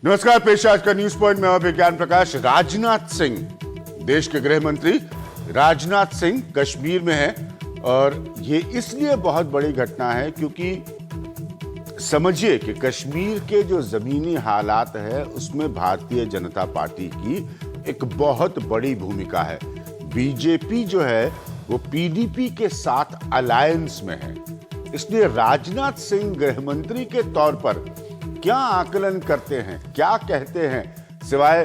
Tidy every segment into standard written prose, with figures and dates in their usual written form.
नमस्कार, पेश आज का न्यूज पॉइंट में और विज्ञान प्रकाश। राजनाथ सिंह, देश के गृह मंत्री राजनाथ सिंह कश्मीर में हैं और ये इसलिए बहुत बड़ी घटना है क्योंकि समझिए कि कश्मीर के जो जमीनी हालात है उसमें भारतीय जनता पार्टी की एक बहुत बड़ी भूमिका है। बीजेपी जो है वो पीडीपी के साथ अलायंस में है, इसलिए राजनाथ सिंह गृह मंत्री के तौर पर क्या आकलन करते हैं, क्या कहते हैं, सिवाय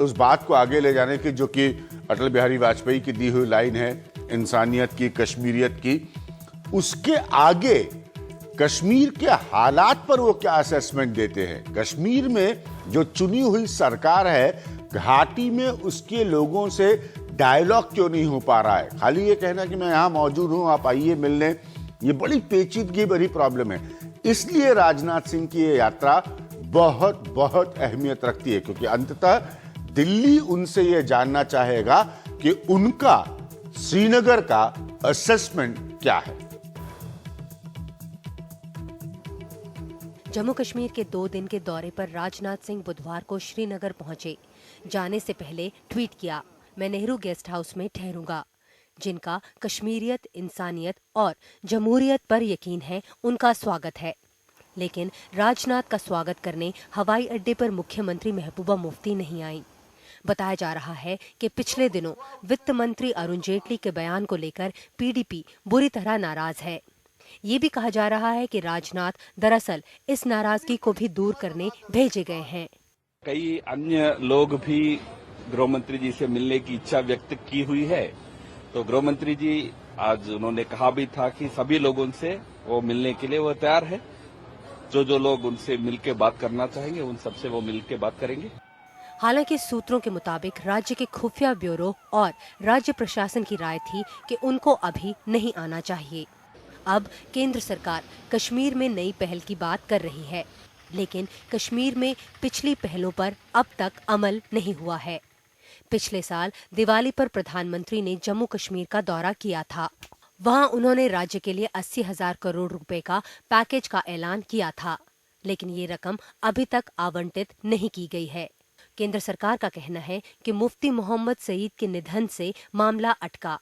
उस बात को आगे ले जाने की जो कि अटल बिहारी वाजपेयी की दी हुई लाइन है, इंसानियत की, कश्मीरियत की, उसके आगे कश्मीर के हालात पर वो क्या असेसमेंट देते हैं। कश्मीर में जो चुनी हुई सरकार है, घाटी में उसके लोगों से डायलॉग क्यों नहीं हो पा रहा है। खाली ये कहना कि मैं यहां मौजूद हूं, आप आइए मिलने, ये बड़ी पेचीदगी भरी प्रॉब्लम है। इसलिए राजनाथ सिंह की ये यात्रा बहुत बहुत अहमियत रखती है, क्योंकि अंततः दिल्ली उनसे ये जानना चाहेगा कि उनका श्रीनगर का असेसमेंट क्या है। जम्मू कश्मीर के 2 दिन के दौरे पर राजनाथ सिंह बुधवार को श्रीनगर पहुंचे। जाने से पहले ट्वीट किया, मैं नेहरू गेस्ट हाउस में ठहरूंगा। जिनका कश्मीरियत, इंसानियत और जमहूरियत पर यकीन है, उनका स्वागत है। लेकिन राजनाथ का स्वागत करने हवाई अड्डे पर मुख्यमंत्री महबूबा मुफ्ती नहीं आई। बताया जा रहा है कि पिछले दिनों वित्त मंत्री अरुण जेटली के बयान को लेकर पीडीपी बुरी तरह नाराज है। ये भी कहा जा रहा है कि राजनाथ दरअसल इस नाराजगी को भी दूर करने भेजे गए हैं। कई अन्य लोग भी गृह मंत्री जी से मिलने की इच्छा व्यक्त की हुई है, तो गृह मंत्री जी आज उन्होंने कहा भी था कि सभी लोगों से वो मिलने के लिए वो तैयार है। जो लोग उनसे मिलकर बात करना चाहेंगे उन सबसे वो मिलकर बात करेंगे। हालांकि सूत्रों के मुताबिक राज्य के खुफिया ब्यूरो और राज्य प्रशासन की राय थी कि उनको अभी नहीं आना चाहिए। अब केंद्र सरकार कश्मीर में नई पहल की बात कर रही है, लेकिन कश्मीर में पिछली पहलों पर अब तक अमल नहीं हुआ है। पिछले साल दिवाली पर प्रधानमंत्री ने जम्मू कश्मीर का दौरा किया था। वहां उन्होंने राज्य के लिए 80,000 करोड़ रुपए का पैकेज का ऐलान किया था, लेकिन ये रकम अभी तक आवंटित नहीं की गई है। केंद्र सरकार का कहना है कि मुफ्ती मोहम्मद सईद के निधन से मामला अटका,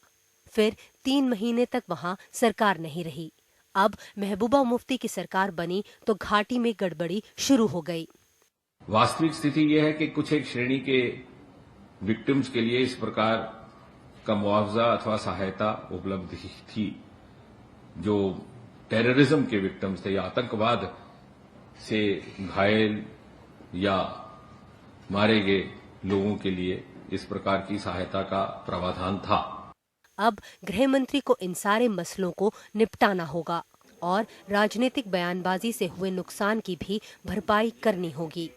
फिर 3 महीने तक वहां सरकार नहीं रही। अब महबूबा मुफ्ती की सरकार बनी तो घाटी में गड़बड़ी शुरू हो गई। वास्तविक स्थिति यह है कि कुछ एक श्रेणी के विक्टिम्स के लिए इस प्रकार का मुआवजा अथवा सहायता उपलब्ध थी। जो टेररिज्म के विक्टिम्स थे या आतंकवाद से घायल या मारे गए लोगों के लिए इस प्रकार की सहायता का प्रावधान था। अब गृह मंत्री को इन सारे मसलों को निपटाना होगा और राजनीतिक बयानबाजी से हुए नुकसान की भी भरपाई करनी होगी।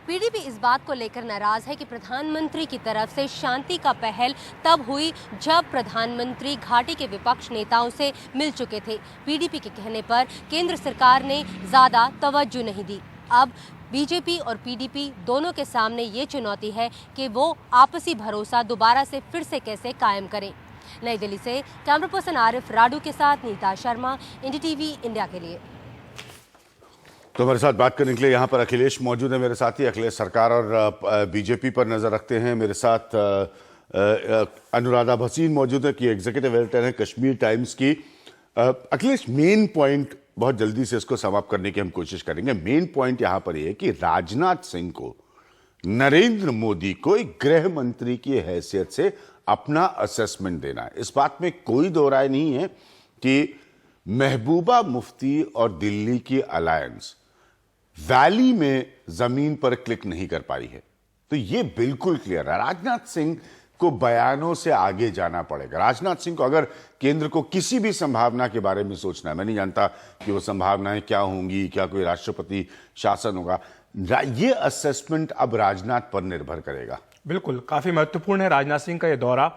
पीडीपी इस बात को लेकर नाराज है कि प्रधानमंत्री की तरफ से शांति का पहल तब हुई जब प्रधानमंत्री घाटी के विपक्ष नेताओं से मिल चुके थे। पीडीपी के कहने पर केंद्र सरकार ने ज्यादा तवज्जो नहीं दी। अब बीजेपी और पीडीपी दोनों के सामने ये चुनौती है कि वो आपसी भरोसा दोबारा से फिर से कैसे कायम करें। नई दिल्ली से कैमरा पर्सन आरिफ राडू के साथ नीता शर्मा, एनडीटीवी इंडिया के लिए। तो हमारे साथ बात करने के लिए यहाँ पर अखिलेश मौजूद है, मेरे साथ ही। अखिलेश, सरकार और बीजेपी पर नजर रखते हैं। मेरे साथ अनुराधा भसीन मौजूद है, कि एग्जीक्यूटिव एडिटर है कश्मीर टाइम्स की। अखिलेश, मेन पॉइंट बहुत जल्दी से इसको समाप्त करने की हम कोशिश करेंगे। मेन पॉइंट यहाँ पर यह है कि राजनाथ सिंह को नरेंद्र मोदी को एक गृह मंत्री की हैसियत से अपना असेसमेंट देना है। इस बात में कोई दो राय नहीं है कि महबूबा मुफ्ती और दिल्ली की अलायंस वैली में जमीन पर क्लिक नहीं कर पाई है, तो यह बिल्कुल क्लियर है। राजनाथ सिंह को बयानों से आगे जाना पड़ेगा। राजनाथ सिंह को अगर केंद्र को किसी भी संभावना के बारे में सोचना है, मैं नहीं जानता कि वो संभावनाएं क्या होंगी, क्या कोई राष्ट्रपति शासन होगा, ये असेसमेंट अब राजनाथ पर निर्भर करेगा। बिल्कुल, काफी महत्वपूर्ण है राजनाथ सिंह का ये दौरा।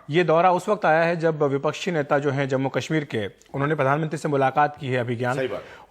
ये दौरा उस वक्त आया है जब विपक्षी नेता जो हैं जम्मू कश्मीर के, उन्होंने प्रधानमंत्री से मुलाकात की है अभिज्ञान।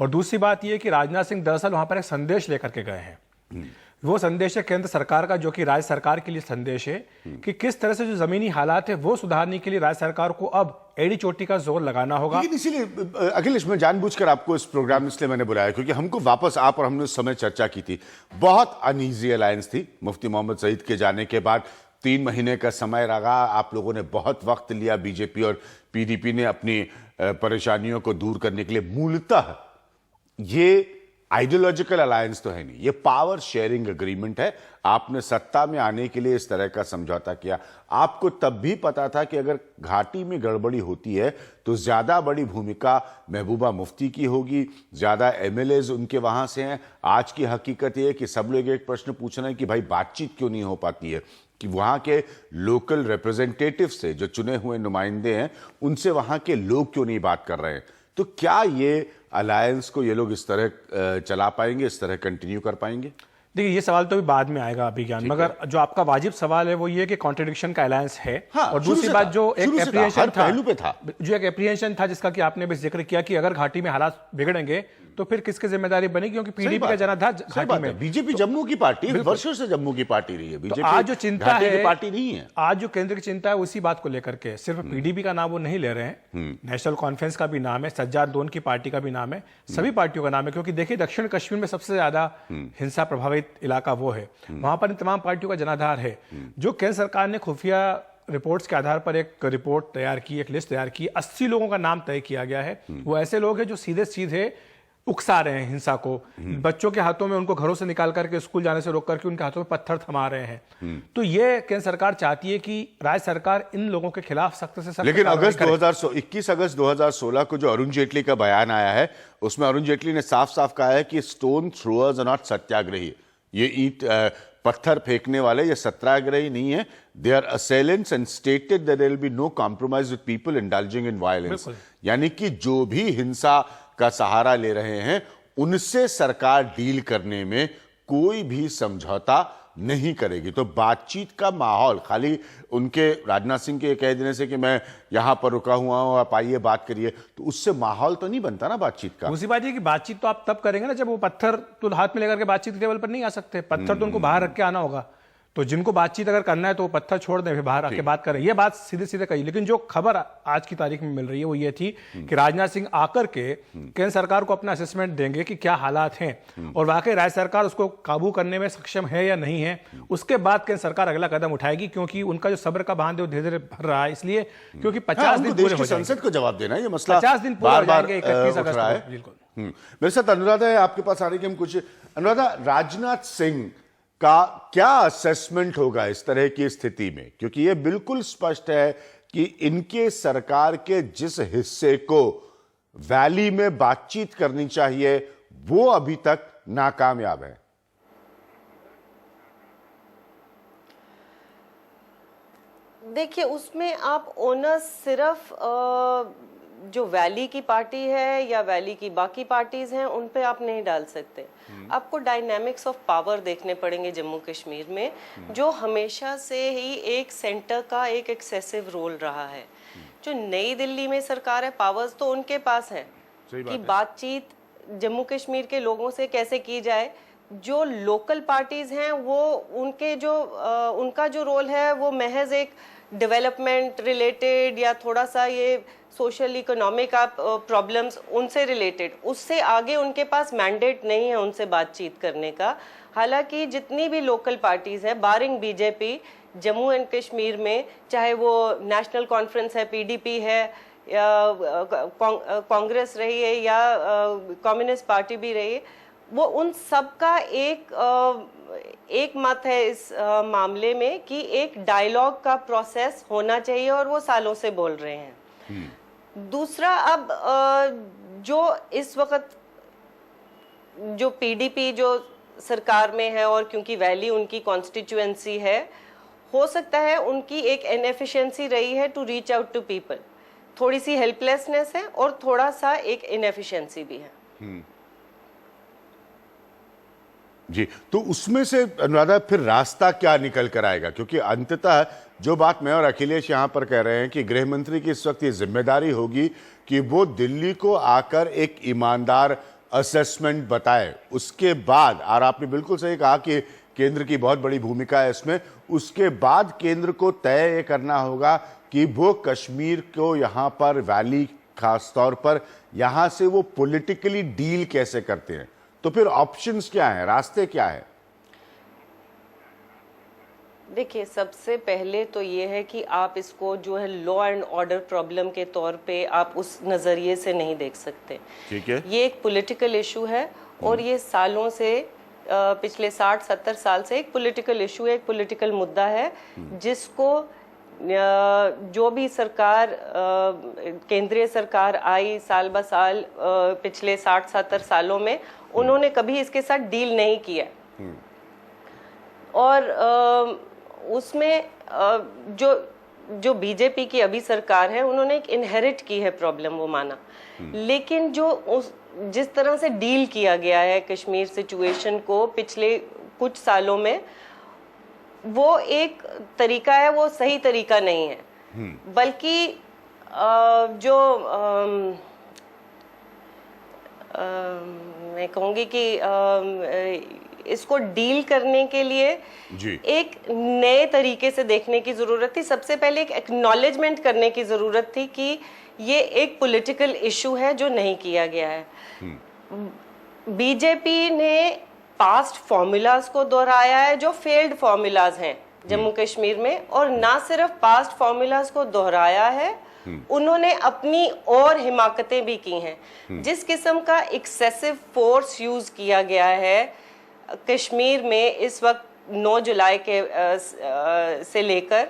और दूसरी बात ये कि राजनाथ सिंह दरअसल वहां पर एक संदेश लेकर के गए हैं। वो संदेश है केंद्र सरकार का, जो कि राज्य सरकार के लिए संदेश है कि किस तरह से जो जमीनी हालात है वो सुधारने के लिए राज्य सरकार को अब एड़ी चोटी का जोर लगाना होगा। लेकिन इसीलिए अखिलेश, मैं जानबूझकर आपको इस प्रोग्राम में इसलिए मैंने बुलाया क्योंकि हमको वापस आप और हमने उस समय चर्चा की थी, बहुत अनईजी अलायंस थी। मुफ्ती मोहम्मद सईद के जाने के बाद 3 महीने का समय लगा, आप लोगों ने बहुत वक्त लिया, बीजेपी और पीडीपी ने अपनी परेशानियों को दूर करने के लिए। मूलतः ये आइडियोलॉजिकल अलायंस तो है नहीं, ये पावर शेयरिंग एग्रीमेंट है। आपने सत्ता में आने के लिए इस तरह का समझौता किया। आपको तब भी पता था कि अगर घाटी में गड़बड़ी होती है तो ज्यादा बड़ी भूमिका महबूबा मुफ्ती की होगी, ज्यादा एमएलएज उनके वहां से हैं। आज की हकीकत यह है कि सब लोग एक प्रश्न पूछ रहे हैं कि भाई बातचीत क्यों नहीं हो पाती है, कि वहां के लोकल रिप्रेजेंटेटिव से जो चुने हुए नुमाइंदे हैं उनसे वहां के लोग क्यों नहीं बात कर रहे हैं। तो क्या ये अलायंस को ये लोग इस तरह चला पाएंगे, इस तरह कंटिन्यू कर पाएंगे? देखिए, ये सवाल तो भी बाद में आएगा अभी ज्ञान, मगर जो आपका वाजिब सवाल है वो ये कि कॉन्ट्रडिक्शन का अलायंस है। हाँ, और दूसरी बात जो एक एप्रीहेंशन था, जो एक एप्रीहेंशन था जिसका कि आपने भी जिक्र किया कि अगर घाटी में हालात बिगड़ेंगे तो फिर किसकी जिम्मेदारी बनेगी, क्योंकि पीडीपी का जनाधार घाटी में। बीजेपी जम्मू की पार्टी है, वर्षों से जम्मू की पार्टी रही है। बीजेपी आज जो चिंता है, पार्टी नहीं है। आज जो केंद्र की चिंता है उसी बात को लेकर के, सिर्फ पीडीपी का नाम वो नहीं ले रहे हैं, नेशनल कॉन्फ्रेंस का भी नाम है, सज्जाद दोन की पार्टी का भी नाम है, सभी पार्टियों का नाम है। क्योंकि देखिए, दक्षिण कश्मीर में सबसे ज्यादा हिंसा प्रभावित इलाका वो है, वहां पर इन तमाम पार्टियों का जनाधार है। जो केंद्र सरकार ने खुफिया रिपोर्ट्स के आधार पर एक रिपोर्ट तैयार की, एक लिस्ट तैयार की, 80 लोगों का नाम तय किया गया है। वो ऐसे लोग हैं जो सीधे सीधे उकसा रहे हैं हिंसा को, बच्चों के हाथों में, उनको घरों से निकाल करके स्कूल जाने से रोक करके उनके हाथों में पत्थर थमा रहे हैं। तो ये केंद्र सरकार चाहती है कि राज्य सरकार इन लोगों के खिलाफ सख्त से सख्त। लेकिन 21 अगस्त 2016 को जो अरुण जेटली का बयान आया है, उसमें अरुण जेटली ने साफ साफ कहा है कि स्टोन थ्रोअर्स आर नॉट सत्याग्रही। ये पत्थर फेंकने वाले ये सत्याग्रही नहीं है, they are assailants and stated that there will be no compromise with people indulging in violence. यानी कि जो भी हिंसा का सहारा ले रहे हैं उनसे सरकार डील करने में कोई भी समझौता नहीं करेगी। तो बातचीत का माहौल, खाली उनके राजनाथ सिंह के कह देने से कि मैं यहां पर रुका हुआ हूं, आप आइए बात करिए, तो उससे माहौल तो नहीं बनता ना बातचीत का। दूसरी बात ये कि बातचीत तो आप तब करेंगे ना जब वो पत्थर तो हाथ में लेकर के बातचीत के टेबल पर नहीं आ सकते, पत्थर तो उनको बाहर रख के आना होगा। तो जिनको बातचीत अगर करना है तो वो पत्थर छोड़ दें, फिर बाहर आके बात करें। ये बात सीधे सीधे कही। लेकिन जो खबर आज की तारीख में मिल रही है वो ये थी कि राजनाथ सिंह आकर के केंद्र सरकार को अपना असेसमेंट देंगे कि क्या हालात हैं और वाकई राज्य सरकार उसको काबू करने में सक्षम है या नहीं है। उसके बाद केंद्र सरकार अगला कदम उठाएगी, क्योंकि उनका जो सब्र का बांध है वो धीरे धीरे भर रहा है। इसलिए क्योंकि 50 दिन पूरे हो जाएंगे, संसद को जवाब देना है, ये मसला 50 दिन पूरे हो जाएंगे 31 अगस्त को। बिल्कुल। मेरे साथ अनुराधा है, आपके पास आने के हम कुछ। अनुराधा, राजनाथ सिंह का क्या असेसमेंट होगा इस तरह की स्थिति में, क्योंकि यह बिल्कुल स्पष्ट है कि इनके सरकार के जिस हिस्से को वैली में बातचीत करनी चाहिए वो अभी तक नाकामयाब है। देखिए, उसमें आप ओनर्स सिर्फ जो वैली की पार्टी है या वैली की बाकी पार्टीज हैं उन पे आप नहीं डाल सकते। आपको डायनामिक्स ऑफ पावर देखने पड़ेंगे जम्मू कश्मीर में, जो हमेशा से ही एक सेंटर का एक एक्सेसिव रोल रहा है। जो नई दिल्ली में सरकार है, पावर्स तो उनके पास है कि बातचीत जम्मू कश्मीर के लोगों से कैसे की जाए। जो लोकल पार्टीज हैं वो उनका जो रोल है वो महज एक डेवलपमेंट रिलेटेड या थोड़ा सा ये सोशल इकोनॉमिक प्रॉब्लम्स उनसे रिलेटेड, उससे आगे उनके पास मैंडेट नहीं है उनसे बातचीत करने का। हालांकि जितनी भी लोकल पार्टीज हैं बारिंग बीजेपी जम्मू एंड कश्मीर में, चाहे वो नेशनल कॉन्फ्रेंस है, पीडीपी है या कांग्रेस रही है या कम्युनिस्ट पार्टी भी रही है, वो उन सब का एक मत है इस मामले में कि एक डायलॉग का प्रोसेस होना चाहिए और वो सालों से बोल रहे हैं। दूसरा, अब जो इस वक्त जो पीडीपी जो सरकार में है और क्योंकि वैली उनकी कॉन्स्टिट्यूएंसी है, हो सकता है उनकी एक इनएफिशिएंसी रही है to reach out to people. थोड़ी सी हेल्पलेसनेस है और थोड़ा सा एक इनएफिशिएंसी भी है। जी, तो उसमें से अनुराधा फिर रास्ता क्या निकल कर आएगा? क्योंकि अंततः जो बात मैं और अखिलेश यहां पर कह रहे हैं कि गृह मंत्री की इस वक्त ये जिम्मेदारी होगी कि वो दिल्ली को आकर एक ईमानदार असेसमेंट बताए। उसके बाद, और आपने बिल्कुल सही कहा कि केंद्र की बहुत बड़ी भूमिका है इसमें। उसके बाद केंद्र को तय ये करना होगा कि वो कश्मीर को यहाँ पर वैली खास तौर पर यहाँ से वो पॉलिटिकली डील कैसे करते हैं। तो फिर ऑप्शंस क्या हैं, रास्ते क्या है? देखिए, सबसे पहले तो ये है कि आप इसको जो है लॉ एंड ऑर्डर प्रॉब्लम के तौर पे आप उस नज़रिए से नहीं देख सकते। ठीक है, ये एक पॉलिटिकल इशू है और ये सालों से पिछले 60-70 साल से एक पॉलिटिकल इशू है, एक पॉलिटिकल मुद्दा है जिसको जो भी सरकार केंद्रीय सरकार आई साल ब साल पिछले 60-70 सालों में उन्होंने कभी इसके साथ डील नहीं किया। और उसमें जो बीजेपी की अभी सरकार है उन्होंने एक इनहेरिट की है प्रॉब्लम, वो माना। लेकिन जो जिस तरह से डील किया गया है कश्मीर सिचुएशन को पिछले कुछ सालों में, वो एक तरीका है, वो सही तरीका नहीं है। बल्कि जो मैं कहूँगी कि इसको डील करने के लिए एक नए तरीके से देखने की जरूरत थी। सबसे पहले एक एक्नॉलेजमेंट करने की जरूरत थी कि ये एक पॉलिटिकल इशू है जो नहीं किया गया है। बीजेपी ने पास्ट फॉर्मूलाज को दोहराया है जो फेल्ड फॉर्मूलाज हैं जम्मू कश्मीर में, और ना सिर्फ पास्ट फॉर्मूलाज को दोहराया है, उन्होंने अपनी और हिमाकतें भी की हैं। जिस किस्म का एक्सेसिव फोर्स यूज किया गया है कश्मीर में इस वक्त 9 जुलाई के से लेकर,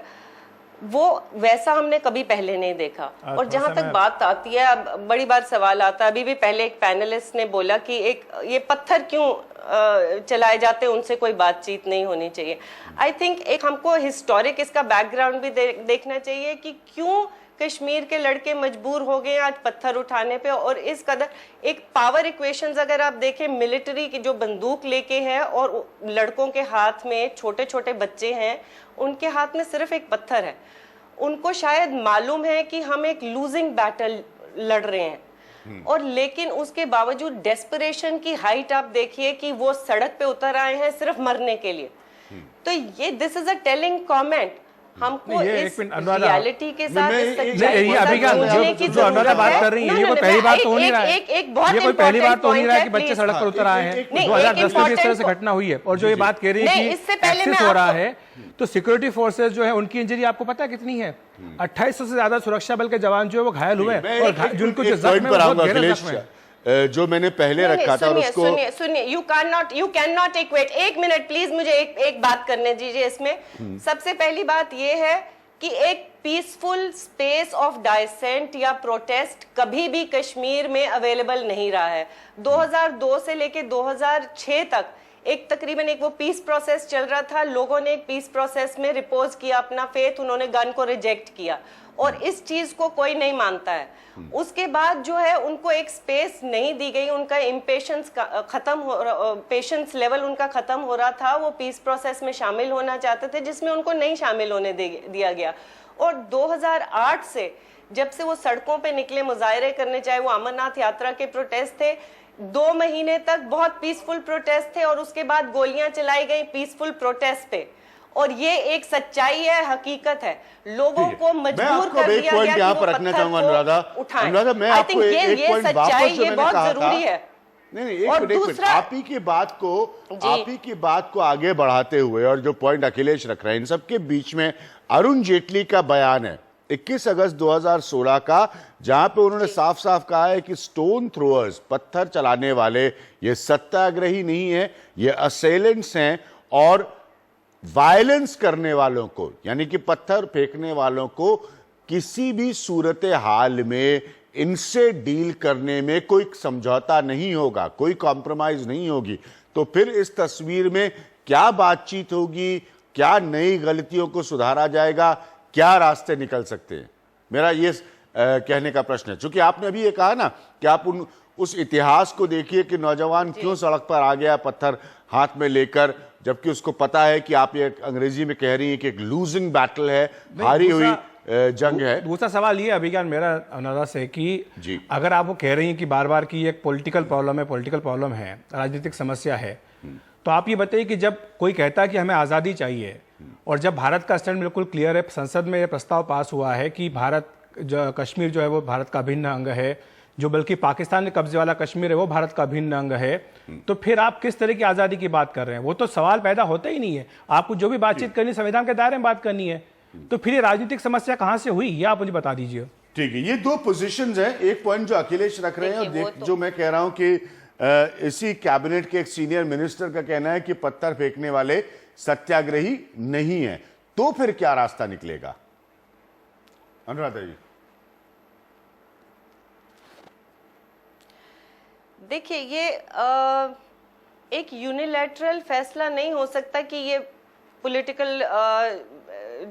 वो वैसा हमने कभी पहले नहीं देखा। और जहां तक बात आती है, अब बड़ी बार सवाल आता है, अभी भी पहले एक पैनलिस्ट ने बोला कि ये पत्थर क्यों चलाए जाते हैं, उनसे कोई बातचीत नहीं होनी चाहिए। आई थिंक एक हमको हिस्टोरिक इसका बैकग्राउंड भी देखना चाहिए कि क्यों कश्मीर के लड़के मजबूर हो गए आज पत्थर उठाने पे। और इस कदर एक पावर इक्वेशंस अगर आप देखें, मिलिट्री की जो बंदूक लेके है और लड़कों के हाथ में छोटे छोटे बच्चे हैं, उनके हाथ में सिर्फ एक पत्थर है। उनको शायद मालूम है कि हम एक लूजिंग बैटल लड़ रहे हैं, और लेकिन उसके बावजूद डेस्परेशन की हाइट आप देखिए कि वो सड़क पे उतर आए हैं सिर्फ मरने के लिए। तो ये this is a telling comment. हमको इस रियलिटी के साथ इस सच्चाई को समझने की जो अनुराधा बात कर रही है, ये कोई पहली बात तो हो नहीं रहा है, ये कोई पहली बात तो हो नहीं रहा है कि बच्चे सड़क पर उतर आए हैं। 2010 में इस तरह से घटना हुई है। और जो ये बात कह रही है कि एक्सेस हो रहा है, तो सिक्योरिटी फोर्सेस जो है उनकी इंजरी आपको पता है कितनी है? 2800 से ज्यादा सुरक्षा बल के जवान जो है वो घायल हुए, और जिनको जो जख्म है वो बहुत गहरे जख्म है। जो मैंने पहले रखा था, और उसको सुनिए, यू कैन नॉट इक्वेट। एक मिनट प्लीज, मुझे एक बात करने दीजिए इसमें। सबसे पहली बात ये है कि एक पीसफुल स्पेस ऑफ डाइसेंट या प्रोटेस्ट कभी भी कश्मीर में अवेलेबल नहीं रहा है। 2002 से लेके 2006 तक तकरीबन एक वो पीस प्रोसेस चल रहा था। लोगों ने एक पीस प्रोसेस में रिपोज किया अपना फेथ, उन्होंने गन को रिजेक्ट किया, और इस चीज को कोई नहीं मानता है। उसके बाद जो है उनको एक स्पेस नहीं दी गई, उनका इम्पेशंस खत्म हो, पेशेंस लेवल उनका खत्म हो रहा था। वो पीस प्रोसेस में शामिल होना चाहते थे जिसमें उनको नहीं शामिल होने दिया गया। और 2008 से जब से वो सड़कों पे निकले मुजाहरे करने, चाहे वो अमरनाथ यात्रा के प्रोटेस्ट थे, 2 महीने तक बहुत पीसफुल प्रोटेस्ट थे, और उसके बाद गोलियां चलाई गई पीसफुल प्रोटेस्ट पे। और ये एक सच्चाई है, हकीकत है। लोगों को मजबूर कर दिया गया कि वो पत्थर को उठाएं। अनुराधा, मैं आपको एक पॉइंट सच्चाई ये बहुत जरूरी है। नहीं, एक मिनट, आप ही की बात को आगे बढ़ाते हुए, और जो पॉइंट अखिलेश रख रहे हैं, इन सबके बीच में अरुण जेटली का बयान है 21 अगस्त 2016 का, जहां पे उन्होंने साफ साफ कहा है कि स्टोन थ्रोअर्स, पत्थर चलाने वाले, ये सत्याग्रही नहीं है, ये असेलेंट्स हैं, और वायलेंस करने वालों को, यानी कि पत्थर फेंकने वालों को किसी भी सूरत हाल में इनसे डील करने में कोई समझौता नहीं होगा, कोई कॉम्प्रोमाइज नहीं होगी। तो फिर इस तस्वीर में क्या बातचीत होगी, क्या नई गलतियों को सुधारा जाएगा, क्या रास्ते निकल सकते हैं? मेरा ये कहने का प्रश्न है। चूंकि आपने अभी ये कहा ना कि आप उस इतिहास को देखिए कि नौजवान क्यों सड़क पर आ गया पत्थर हाथ में लेकर, जबकि उसको पता है कि आप ये अंग्रेजी में कह रही हैं कि एक लूजिंग बैटल है, हारी हुई जंग है। दूसरा सवाल ये अभिज्ञान मेरा अनुराधा से कि अगर आप वो कह रही हैं कि बार बार की एक पॉलिटिकल प्रॉब्लम है, राजनीतिक समस्या है, तो आप ये बताइए कि जब कोई कहता है कि हमें आज़ादी चाहिए और जब भारत का स्टैंड बिल्कुल क्लियर है, संसद में यह प्रस्ताव पास हुआ है कि कश्मीर जो है वो भारत का अभिन्न अंग है, जो बल्कि पाकिस्तान के कब्जे वाला कश्मीर है वो भारत का अभिन्न अंग है, तो फिर आप किस तरह की आज़ादी की बात कर रहे हैं? वो तो सवाल पैदा होता ही नहीं है। आपको जो भी बातचीत करनी संविधान के दायरे में बात करनी है, तो फिर ये राजनीतिक समस्या कहाँ से हुई, ये आप मुझे बता दीजिए। ठीक है, ये दो पोजीशंस हैं। एक पॉइंट जो अखिलेश रख रहे हैं और जो मैं कह रहा हूं कि इसी कैबिनेट के एक सीनियर मिनिस्टर का कहना है कि पत्थर फेंकने वाले सत्याग्रही नहीं है। तो फिर क्या रास्ता निकलेगा, अनुराधा जी? देखिए, ये एक यूनिलैटरल फैसला नहीं हो सकता कि ये पॉलिटिकल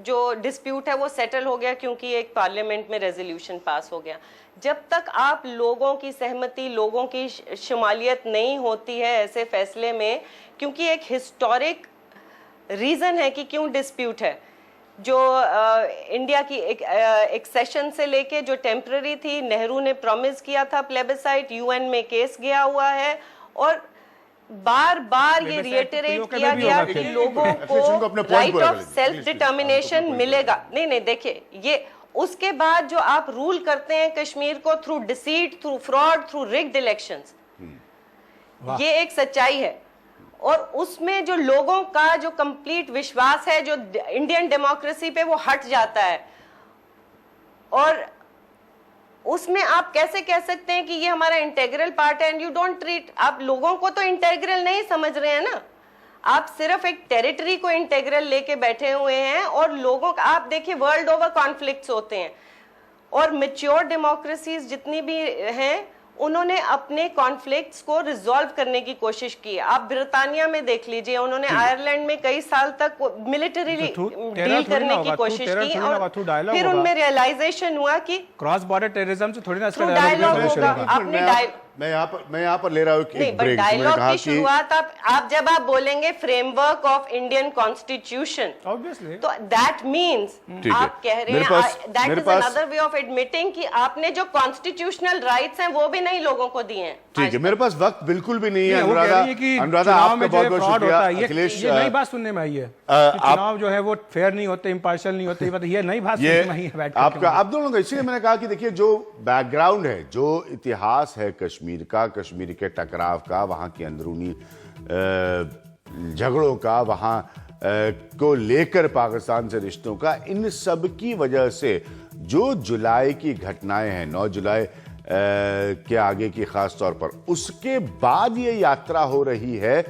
जो डिस्प्यूट है वो सेटल हो गया क्योंकि एक पार्लियामेंट में रेजोल्यूशन पास हो गया। जब तक आप लोगों की सहमति, लोगों की शमालियत नहीं होती है ऐसे फैसले में, क्योंकि एक हिस्टोरिक रीजन है कि क्यों डिस्प्यूट है, जो इंडिया की एक सेशन से लेके जो टेम्पररी थी, नेहरू ने प्रॉमिस किया था प्लेबिसाइट, यूएन में केस गया हुआ है और बार बार ये रिएटरेट किया गया कि लोगों को राइट ऑफ सेल्फ डिटर्मिनेशन मिलेगा। नहीं, देखिए, ये उसके बाद जो आप रूल करते हैं कश्मीर को through deceit, through fraud, through rigged elections, ये एक सच्चाई है। और उसमें जो लोगों का जो कंप्लीट विश्वास है जो इंडियन डेमोक्रेसी पे, वो हट जाता है। और उसमें आप कैसे कह सकते हैं कि ये हमारा इंटेग्रल पार्ट है एंड यू डोंट ट्रीट, आप लोगों को तो इंटेग्रल नहीं समझ रहे हैं ना, आप सिर्फ एक टेरिटरी को इंटेग्रल लेके बैठे हुए हैं। और लोगों का आप देखिए, वर्ल्ड ओवर कॉन्फ्लिक्ट्स होते हैं और मैच्योर डेमोक्रेसीज जितनी भी हैं उन्होंने अपने कॉन्फ्लिक्ट्स को रिजॉल्व करने की कोशिश की। आप ब्रिटानिया में देख लीजिए, उन्होंने आयरलैंड में कई साल तक मिलिटरीली डील करने की कोशिश की और फिर उनमें रियलाइजेशन हुआ कि क्रॉस बॉर्डर टेररिज्म से थोड़ी ना इसका डायलॉग होगा। आपने मैं यहाँ पर ले रहा हूँ एक ब्रेक। डायलॉग की शुरुआत आप जब आप बोलेंगे फ्रेमवर्क ऑफ इंडियन कॉन्स्टिट्यूशन, तो दैट मीन्स आप कह रहे हैं, that is another way of admitting कि आपने जो कॉन्स्टिट्यूशनल राइट्स हैं वो भी नहीं लोगों को दिए हैं। ठीक है, मेरे पास वक्त बिल्कुल भी नहीं है। अनुराधा, आपका बहुत बहुत शुक्रिया। अखिलेश, ये नई बात सुनने में आई है, चुनाव जो है वो फेयर नहीं होते, इम्पार्शियल नहीं होते, ये नई बात सुनने में आई है आपका, आप दोनों का। इसलिए मैंने कहा कि देखिए, जो बैकग्राउंड है, जो इतिहास है कश्मीर का, कश्मीर के टकराव का, वहां की अंदरूनी झगड़ों का, वहां को लेकर पाकिस्तान से रिश्तों का, इन सब की वजह से जो जुलाई की घटनाएं हैं, 9 जुलाई के आगे की खास तौर पर, उसके बाद ये यात्रा हो रही है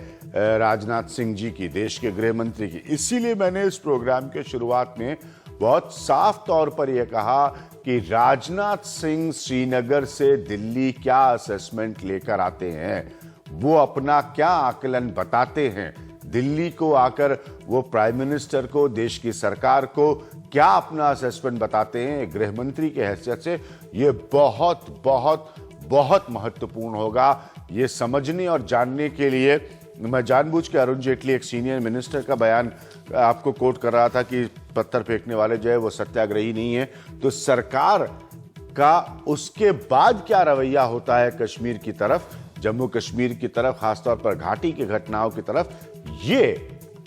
राजनाथ सिंह जी की, देश के गृह मंत्री की। इसीलिए मैंने इस प्रोग्राम के शुरुआत में बहुत साफ तौर पर यह कहा कि राजनाथ सिंह श्रीनगर से दिल्ली क्या असेसमेंट लेकर आते हैं, वो अपना क्या आकलन बताते हैं, दिल्ली को आकर वो प्राइम मिनिस्टर को, देश की सरकार को क्या अपना असेसमेंट बताते हैं गृह मंत्री की हैसियत से, ये बहुत बहुत बहुत महत्वपूर्ण होगा। ये समझने और जानने के लिए मैं जानबूझ के अरुण जेटली, एक सीनियर मिनिस्टर का बयान आपको कोट कर रहा था कि पत्थर फेंकने वाले जो है वो सत्याग्रही नहीं है। तो सरकार का उसके बाद क्या रवैया होता है कश्मीर की तरफ, जम्मू कश्मीर की तरफ, खासतौर पर घाटी की घटनाओं की तरफ, ये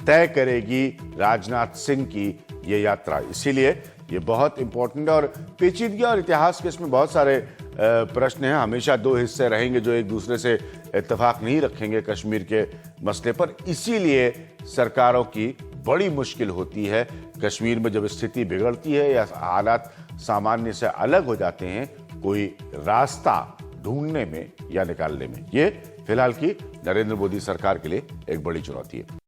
तय करेगी राजनाथ सिंह की ये यात्रा। इसीलिए ये बहुत इंपॉर्टेंट है। और पेचीदगी और इतिहास के इसमें बहुत सारे प्रश्न हैं। हमेशा दो हिस्से रहेंगे जो एक दूसरे से इत्तेफाक नहीं रखेंगे कश्मीर के मसले पर। इसीलिए सरकारों की बड़ी मुश्किल होती है कश्मीर में जब स्थिति बिगड़ती है या हालात सामान्य से अलग हो जाते हैं, कोई रास्ता ढूंढने में या निकालने में। ये फिलहाल की नरेंद्र मोदी सरकार के लिए एक बड़ी चुनौती है।